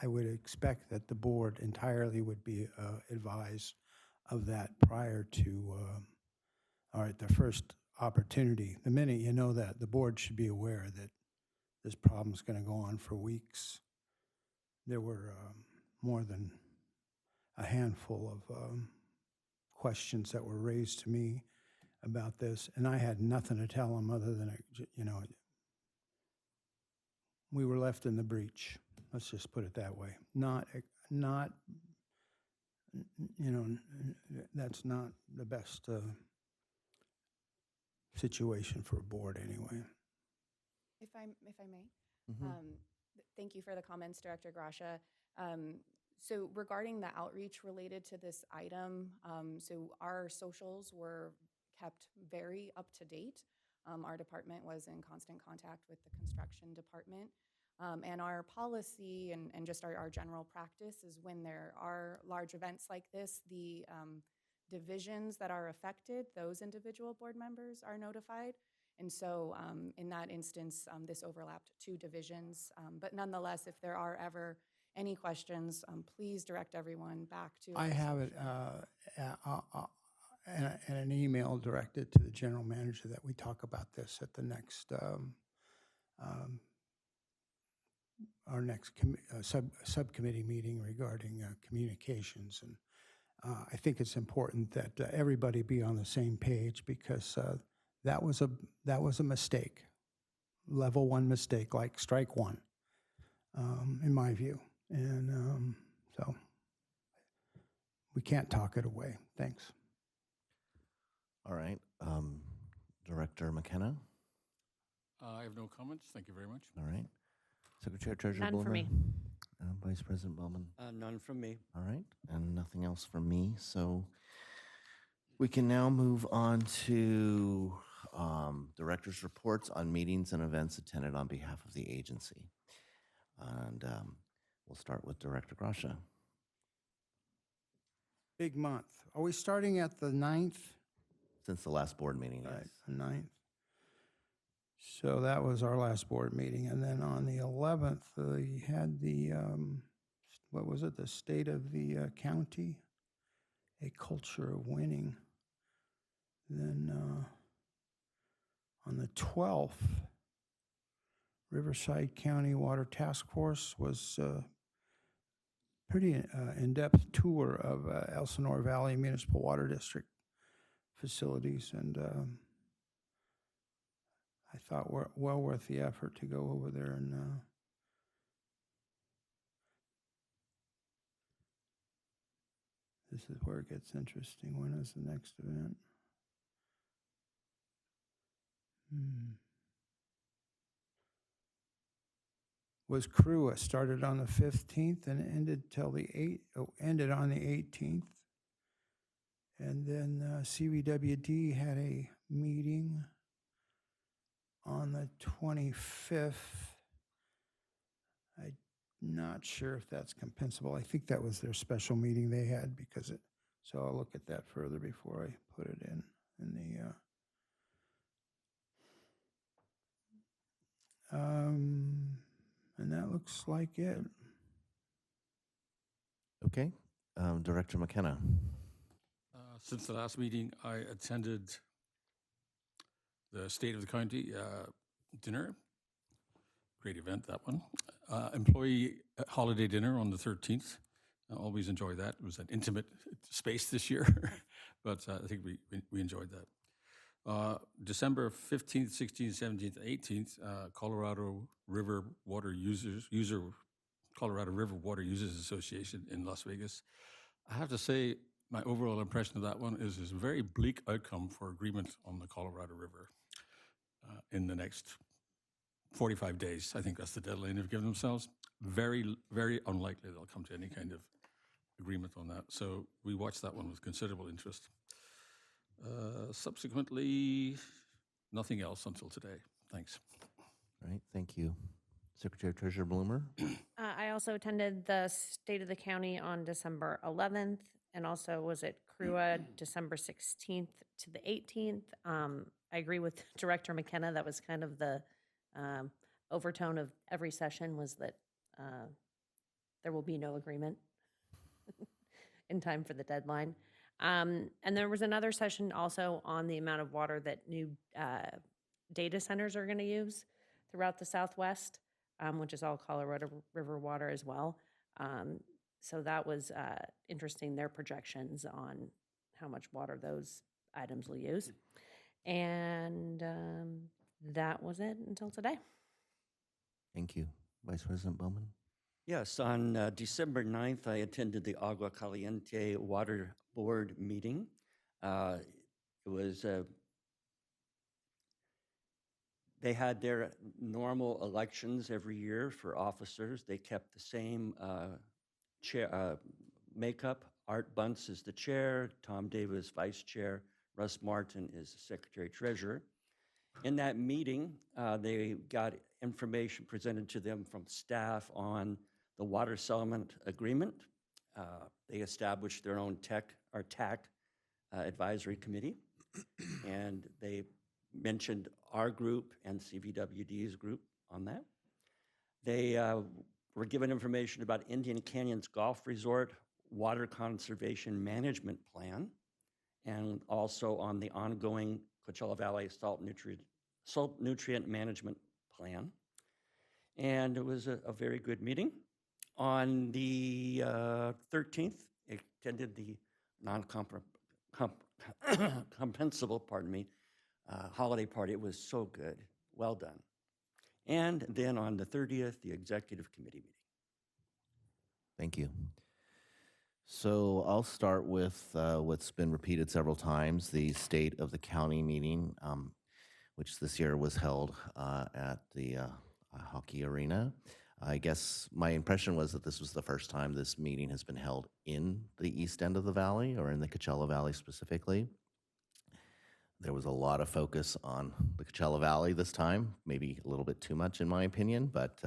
I would expect that the board entirely would be advised of that prior to, or at the first opportunity. The minute you know that, the board should be aware that this problem's going to go on for weeks. There were more than a handful of questions that were raised to me about this, and I had nothing to tell them other than, we were left in the breach. Let's just put it that way. Not, that's not the best situation for a board anyway. If I may. Mhm. Thank you for the comments, Director Gracia. So regarding the outreach related to this item, so our socials were kept very up to date. Our department was in constant contact with the construction department. And our policy and just our general practice is when there are large events like this, the divisions that are affected, those individual board members are notified. And so in that instance, this overlapped 2 divisions. But nonetheless, if there are ever any questions, please direct everyone back to. I our have it social- in an email directed to the general manager that we talk about this at the next, our next subcommittee meeting regarding communications. And I think it's important that everybody be on the same page because that was a mistake, level 1 mistake, like strike 1, in my view. And so we can't talk it away. Thanks. All right. Director McKenna? I have no comments. Thank you very much. All right. Secretary Treasurer None for Blumer? me. Vice President Bowman? None from me. All right. And nothing else from me. So we can now move on to director's reports on meetings and events attended on behalf of the agency. And we'll start with Director Gracia. Big month. Are we starting at the 9th? Since the last board meeting, yes. Right, the 9th. So that was our last board meeting. And then on the 11th, you had the, what was it, the state of the county, a culture of winning. Then on the 12th, Riverside County Water Task Force was pretty in-depth tour of Elsinore Valley Municipal Water District facilities, and I thought were well worth the effort to go over there. And this is where it gets interesting. When is the next event? Was CRUA started on the 15th and ended till ended on the 18th. And then CVWD had a meeting on the 25th. I'm not sure if that's compensable. I think that was their special meeting they had because it, so I'll look at that further before I put it in the, and that looks like it. Okay. Director McKenna. Since the last meeting, I attended the State of the County dinner. Great event, that one. Employee holiday dinner on the 13th. I always enjoy that. It was an intimate space this year, but I think we enjoyed that. December 15th, 16th, 17th, 18th, Colorado River Water Users Association in Las Vegas. I have to say, my overall impression of that one is a very bleak outcome for agreement on the Colorado River in the next 45 days. I think that's the deadline they've given themselves. Very, very unlikely they'll come to any kind of agreement on that. So we watched that one with considerable interest. Subsequently, nothing else until today. Thanks. All right. Thank you. Secretary Treasurer Blumer. I also attended the State of the County on December 11th, and also was at CRUA December 16th to the 18th. I agree with Director McKenna. That was kind of the overtone of every session was that there will be no agreement in time for the deadline. And there was another session also on the amount of water that new data centers are going to use. throughout the Southwest, which is all Colorado River water as well. So that was interesting, their projections on how much water those items will use. And that was it until today. Thank you. Vice President Bowman? Yes, on December 9th, I attended the Agua Caliente Water Board meeting. It was, they had their normal elections every year for officers. They kept the same chair makeup. Art Bunce is the chair, Tom Davis vice chair, Russ Martin is the secretary treasurer. In that meeting, they got information presented to them from staff on the water settlement agreement. They established their own TAC advisory committee, and they mentioned our group and CVWD's group on that. They were given information about Indian Canyon's Golf Resort Water Conservation Management Plan, and also on the ongoing Coachella Valley Salt Nutrient Management Plan. And it was a very good meeting. On the 13th, I attended the non-compensable, holiday party. It was so good. Well done. And then on the 30th, the executive committee meeting. Thank you. So I'll start with what's been repeated several times, the State of the County meeting, which this year was held at the hockey arena. I guess my impression was that this was the first time this meeting has been held in the east end of the valley, or in the Coachella Valley specifically. There was a lot of focus on the Coachella Valley this time, maybe a little bit too much in my opinion, but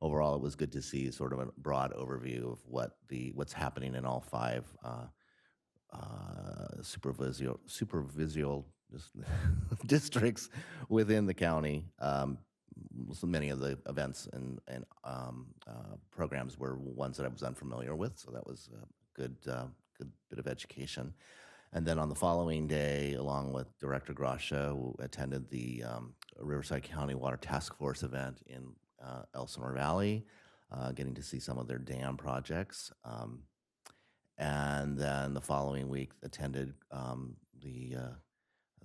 overall it was good to see sort of a broad overview of what's happening in all five supervisial districts within the county. So many of the events and programs were ones that I was unfamiliar with, so that was a good bit of education. And then on the following day, along with Director Gracia, attended the Riverside County Water Task Force event in Elsinore Valley, getting to see some of their dam projects. And then the following week, attended the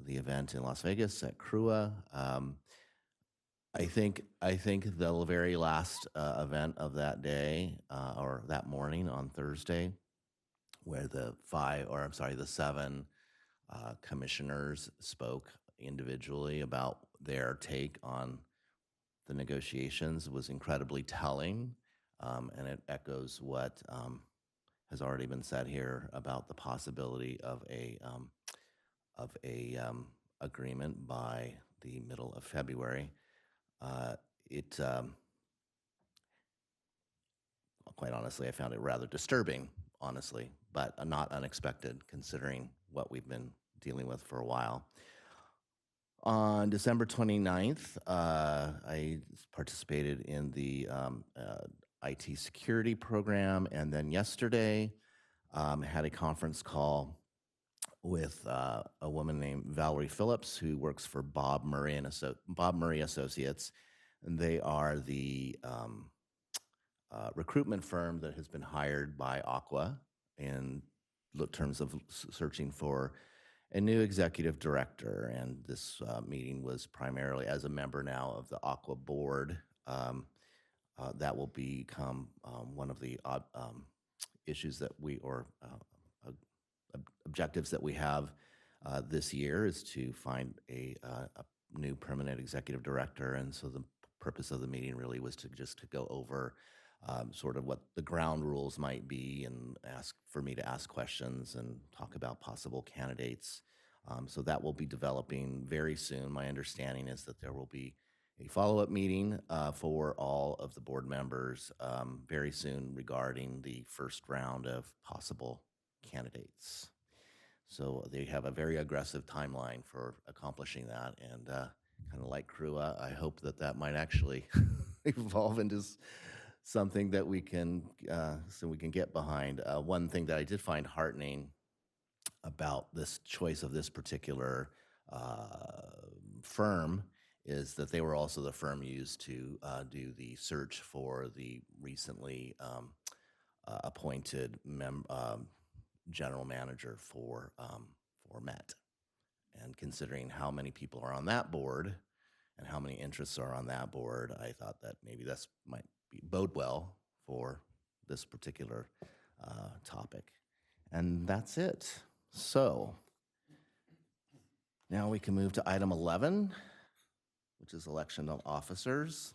event in Las Vegas at CRUA. I think the very last event of that day, or that morning on Thursday, where the seven commissioners spoke individually about their take on the negotiations, was incredibly telling, and it echoes what has already been said here about the possibility of a agreement by the middle of February. Quite honestly, I found it rather disturbing, honestly, but not unexpected considering what we've been dealing with for a while. On December 29th, I participated in the IT security program, and then yesterday had a conference call with a woman named Valerie Phillips, who works for Bob Murray Associates, and they are the recruitment firm that has been hired by Aqua in terms of searching for a new executive director. And this meeting was primarily as a member now of the Aqua board. That will become one of the issues that objectives that we have this year, is to find a new permanent executive director. And so the purpose of the meeting really was to go over sort of what the ground rules might be, and for me to ask questions and talk about possible candidates. So that will be developing very soon. My understanding is that there will be a follow-up meeting for all of the board members very soon regarding the first round of possible candidates. So they have a very aggressive timeline for accomplishing that, and kind of like CRUA, I hope that might actually evolve into something that we can get behind. One thing that I did find heartening about this choice of this particular firm is that they were also the firm used to do the search for the recently appointed general manager for Met. And considering how many people are on that board and how many interests are on that board, I thought that maybe this might bode well for this particular topic. And that's it. So now we can move to item 11, which is election of officers.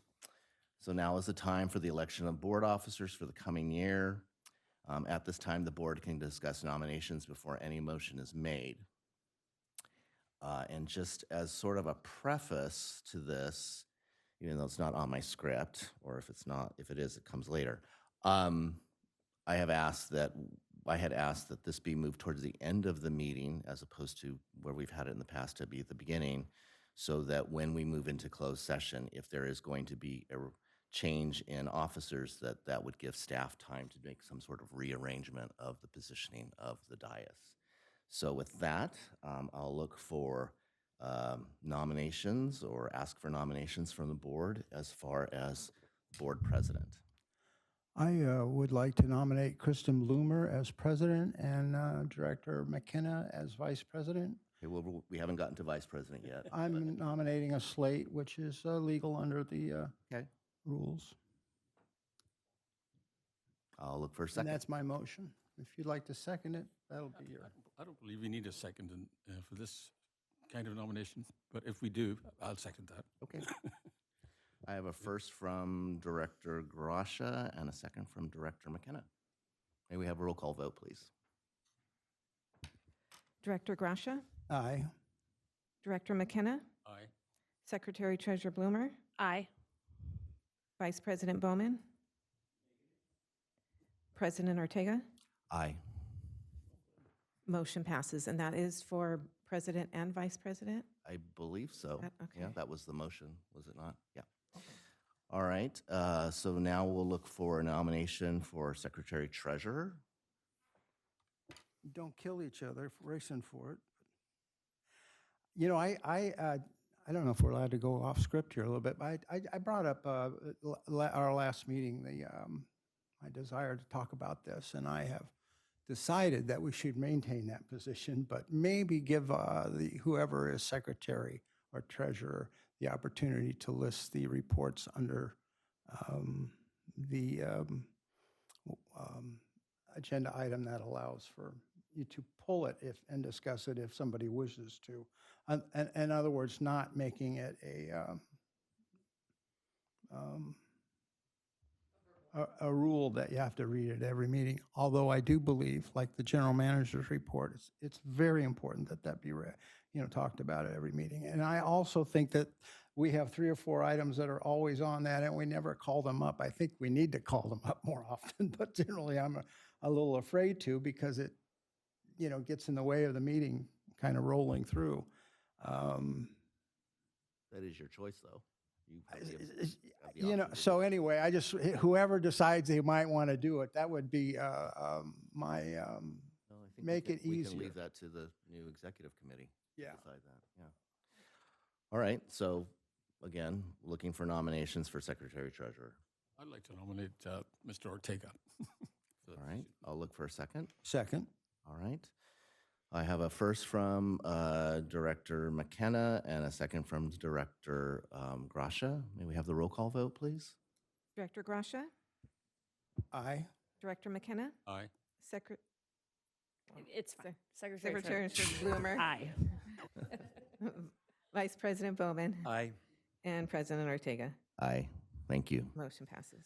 So now is the time for the election of board officers for the coming year. At this time, the board can discuss nominations before any motion is made. And just as sort of a preface to this, even though it's not on my script, or if it is, it comes later. I had asked that this be moved towards the end of the meeting as opposed to where we've had it in the past to be at the beginning, so that when we move into closed session, if there is going to be a change in officers, that would give staff time to make some sort of rearrangement of the positioning of the dais. So with that, I'll look for nominations or ask for nominations from the board as far as board president. I would like to nominate Kristen Bloomer as president and Director McKenna as vice president. Okay, well, we haven't gotten to vice president yet. I'm nominating a slate, which is legal under the Okay, rules. I'll look for a And second. that's my motion. If you'd like to second it, that'll be your. I don't believe we need a second for this kind of nomination, but if we do, I'll second that. Okay. I have a first from Director Grasha and a second from Director McKenna. May we have a roll call vote, please? Director Grasha, Aye. Director McKenna, Aye. Secretary Treasurer Bloomer, Aye. Vice President Bowman, President Ortega. Aye. Motion passes, and that is for president and vice president? I believe so. Yeah, Okay. that was the motion, was it not? Yeah. All right, so now we'll look for a nomination for Secretary Treasurer. Don't kill each other for racing for it. You know, I don't know if we're allowed to go off script here a little bit, but I brought up our last meeting, my desire to talk about this, and I have decided that we should maintain that position, but maybe give whoever is secretary or treasurer the opportunity to list the reports under the agenda item that allows for you to pull it and discuss it if somebody wishes to. In other words, not making it a rule that you have to read at every meeting. Although I do believe, like the general manager's report, it's very important that be read, talked about at every meeting. And I also think that we have 3 or 4 items that are always on that, and we never call them up. I think we need to call them up more often, but generally I'm a little afraid to, because it, gets in the way of the meeting kind of rolling through. That is your choice, though. You have the option to So anyway, whoever decides they might want to do it, that would be my, No, I think make it we can easier. leave that to the new executive committee. to Yeah. Decide that, yeah. All right, so again, looking for nominations for Secretary Treasurer. I'd like to nominate Mr. Ortega. All right, I'll look for a second. Second. All right. I have a first from Director McKenna and a second from Director Grasha. May we have the roll call vote, please? Director Grasha, Aye. Director McKenna, Aye. It's fine. Secretary Secretary Treasurer. Bloomer, Aye. Vice President Bowman, Aye. and President Ortega. Aye, thank you. Motion passes.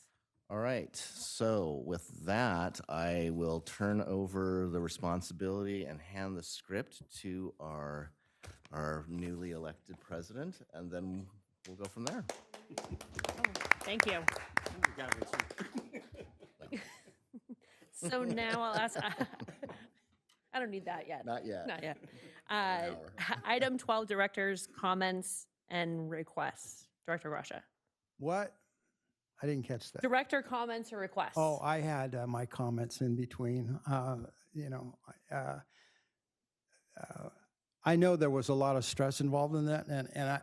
All right, so with that, I will turn over the responsibility and hand the script to our newly elected president, and then we'll go from there. Thank you. So now I'll ask, I don't need that yet. Not yet. Not yet. hour. Item 12, directors' comments and requests. Director Grasha. What? I didn't catch that. Director comments or requests. Oh, I had my comments in between. I know there was a lot of stress involved in that, and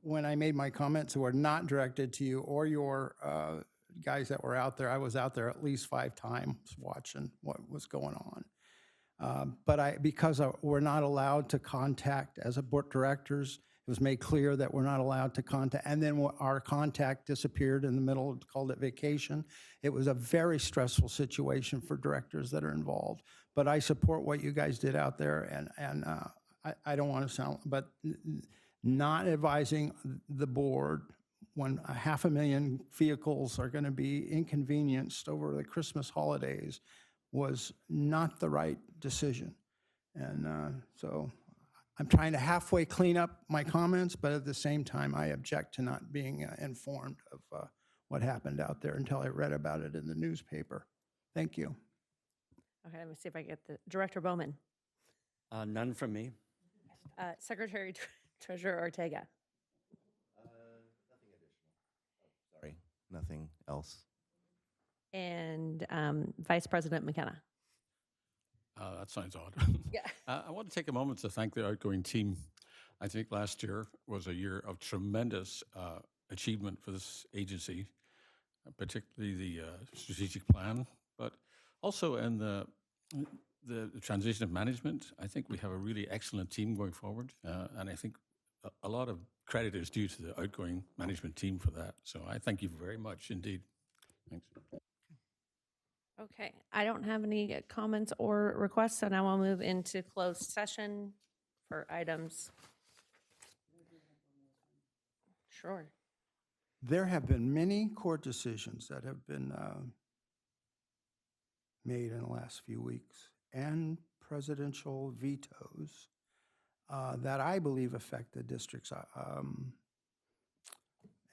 when I made my comments that were not directed to you or your guys that were out there, I was out there at least 5 times watching what was going on. But because we're not allowed to contact as a board of directors, it was made clear that we're not allowed to contact. And then our contact disappeared in the middle, called it vacation. It was a very stressful situation for directors that are involved. But I support what you guys did out there, and I don't want to sound, but not advising the board when 500,000 vehicles are going to be inconvenienced over the Christmas holidays was not the right decision. And so I'm trying to halfway clean up my comments, but at the same time, I object to not being informed of what happened out there until I read about it in the newspaper. Thank you. Okay, let me see if I get the Director Bowman. None from me. Secretary Treasurer Ortega. Sorry, nothing else. And Vice President McKenna. That sounds odd. Yeah. I want to take a moment to thank the outgoing team. I think last year was a year of tremendous achievement for this agency, particularly the strategic plan, but also in the transition of management. I think we have a really excellent team going forward, and I think a lot of credit is due to the outgoing management team for that. So I thank you very much indeed. Thanks. Okay, I don't have any comments or requests, so now I'll move into closed session for items. Sure. There have been many court decisions that have been made in the last few weeks and presidential vetoes that I believe affect the districts.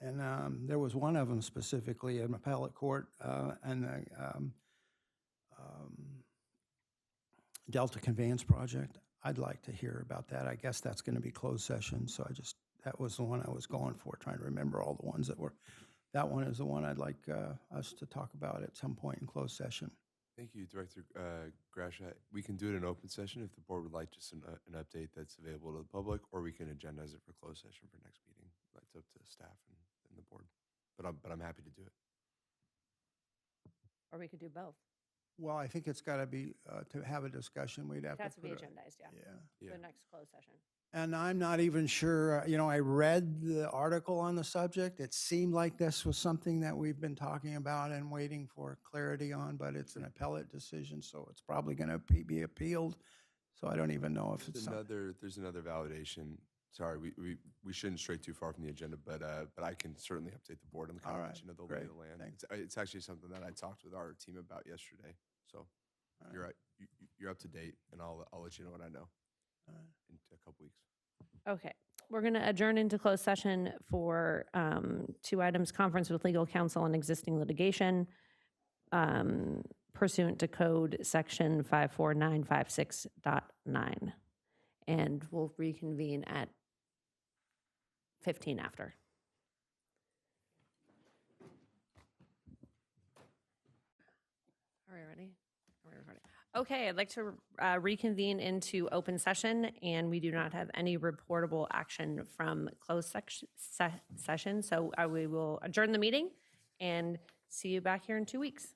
And there was one of them specifically in appellate court and the Delta Conveyance Project. I'd like to hear about that. I guess that's going to be closed session, so that was the one I was going for, trying to remember all the ones that were. That one is the one I'd like us to talk about at some point in closed session. Thank you, Director Grasha. We can do it in open session if the board would like just an update that's available to the public, or we can agendize it for closed session for next meeting. That's up to staff and the board, but I'm happy to do it. Or we could do both. Well, I think it's got to be, to have a discussion, we'd have It has to to be put agendized, yeah. Yeah. For the next closed session. And I'm not even sure, I read the article on the subject. It seemed like this was something that we've been talking about and waiting for clarity on, but it's an appellate decision, so it's probably going to be appealed. So I don't even know if it's There's another validation. Sorry, we shouldn't stray too far from the agenda, but I can certainly update the board on the All right, convention of the lay of the land. thanks. It's actually something that I talked with our team about yesterday. So you're right. You're up to date, and I'll let you know what I know in a couple weeks. Okay, we're going to adjourn into closed session for 2 items: conference with legal counsel and existing litigation pursuant to code section 54956.9. And we'll reconvene at 15 after. Are we ready? Are we recording? Okay, I'd like to reconvene into open session, and we do not have any reportable action from closed session. So we will adjourn the meeting and see you back here in 2 weeks.